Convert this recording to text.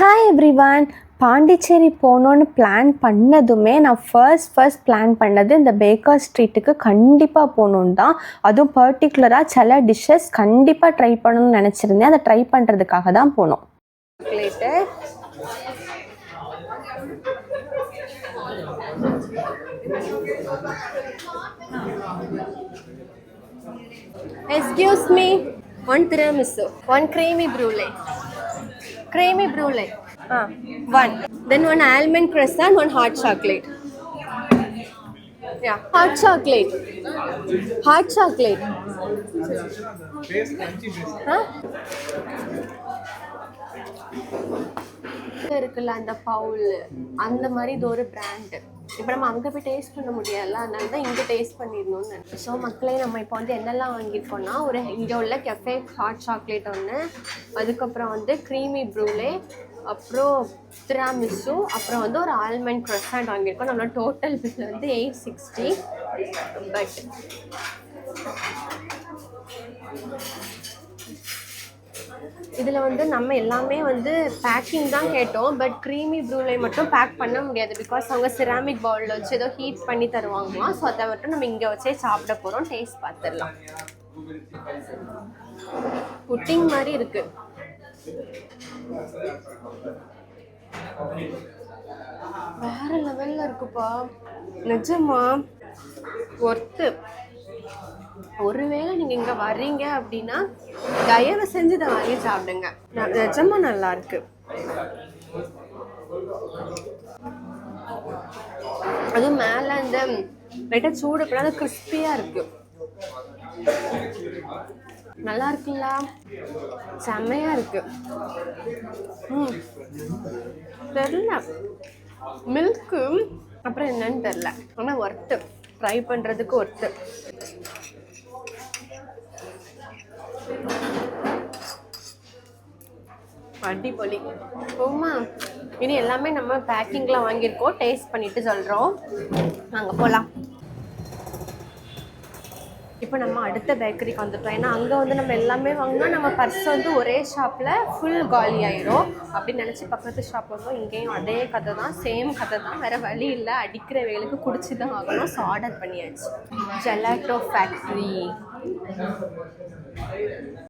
Hi everyone. Pondicherry போகணுன்னு plan பண்ணதுமே நான் ஃபர்ஸ்ட் பிளான் பண்ணது இந்த பேக்கர் ஸ்ட்ரீட்டுக்கு கண்டிப்பாக போகணுன்னு தான். அதுவும் பர்டிகுலராக சில டிஷ்ஷஸ் கண்டிப்பாக ட்ரை பண்ணணும்னு நினச்சிருந்தேன். அதை ட்ரை பண்ணுறதுக்காக தான் போனோம். Excuse me, 1 tiramisu, 1 creamy brulee. Creamy brulee. One. Then 1 almond croissant, 1 hot chocolate. Yeah, hot chocolate. Hot chocolate. இருக்குல்ல அந்த பவுல், அந்த மாதிரி இது ஒரு பிராண்டு. இப்போ நம்ம அங்கே போய் டேஸ்ட் பண்ண முடியாதுல்ல, அதனால தான் இங்கே டேஸ்ட் பண்ணிடணும்னு நினைக்கிறேன். ஸோ மக்களே, நம்ம இப்போ வந்து என்னெல்லாம் வாங்கியிருக்கோம்னா, ஒரு இங்கே உள்ள கெஃபே ஹாட் சாக்லேட் ஒன்று, அதுக்கப்புறம் வந்து க்ரீமி ப்ரூலே, அப்புறம் திராமிசு, அப்புறம் வந்து ஒரு ஆல்மண்ட் க்ரொசாண்ட் வாங்கியிருக்கோம். நம்மளோட டோட்டல் பில் வந்து 860. பட் இதில் வந்து நம்ம எல்லாமே வந்து பேக்கிங் தான் கேட்டோம். பட் க்ரீமி ப்ரூலை மட்டும் பேக் பண்ண முடியாது, பிகாஸ் அவங்க சிராமிக் பவுலில் வச்சு ஏதோ ஹீட் பண்ணி தருவாங்களாம். ஸோ அதை மட்டும் நம்ம இங்கே வச்சே சாப்பிட போகிறோம். டேஸ்ட் பார்த்துடலாம். புட்டிங் மாதிரி இருக்குது. வேற லெவலில் இருக்குப்பா, நிஜமா ஒர்த்து. ஒருவேளை நீங்கள் இங்கே வர்றீங்க அப்படின்னா தயவு செஞ்சு இதை வாங்கி சாப்பிடுங்க. நிஜமா நல்லா இருக்கு. அதுவும் மேலே அந்த லைட்டாக சூடு கூட கிறிஸ்பியாக இருக்கு. நல்லா இருக்குல்ல, செம்மையா இருக்கு. தெரியல மில்க்கு அப்புறம் என்னன்னு தெரியல, ஆனால் ஒர்த்து, ட்ரை பண்ணுறதுக்கு ஒர்த்து. அடிப்பொலி. போமா, இனி எல்லாமே நம்ம பேக்கிங்லாம் வாங்கியிருக்கோம். டேஸ்ட் பண்ணிட்டு சொல்கிறோம். நாங்கள் போகலாம். இப்போ நம்ம அடுத்த பேக்கரிக்கு வந்துட்டோம். ஏன்னா அங்கே வந்து நம்ம எல்லாமே வாங்கினா நம்ம பர்ஸ் வந்து ஒரே ஷாப்பில் ஃபுல் காலி ஆயிரும் அப்படின்னு நினச்சி பக்கத்து ஷாப் வந்தோம். இங்கேயும் அதே கதை தான், சேம் கதை தான், வேறு வழி இல்லை. அடிக்கிற வேலைக்கு குடிச்சு தான் ஆகணும். ஸோ ஆர்டர் பண்ணியாச்சு. ஜெலாட்டோ ஃபேக்ட்ரி.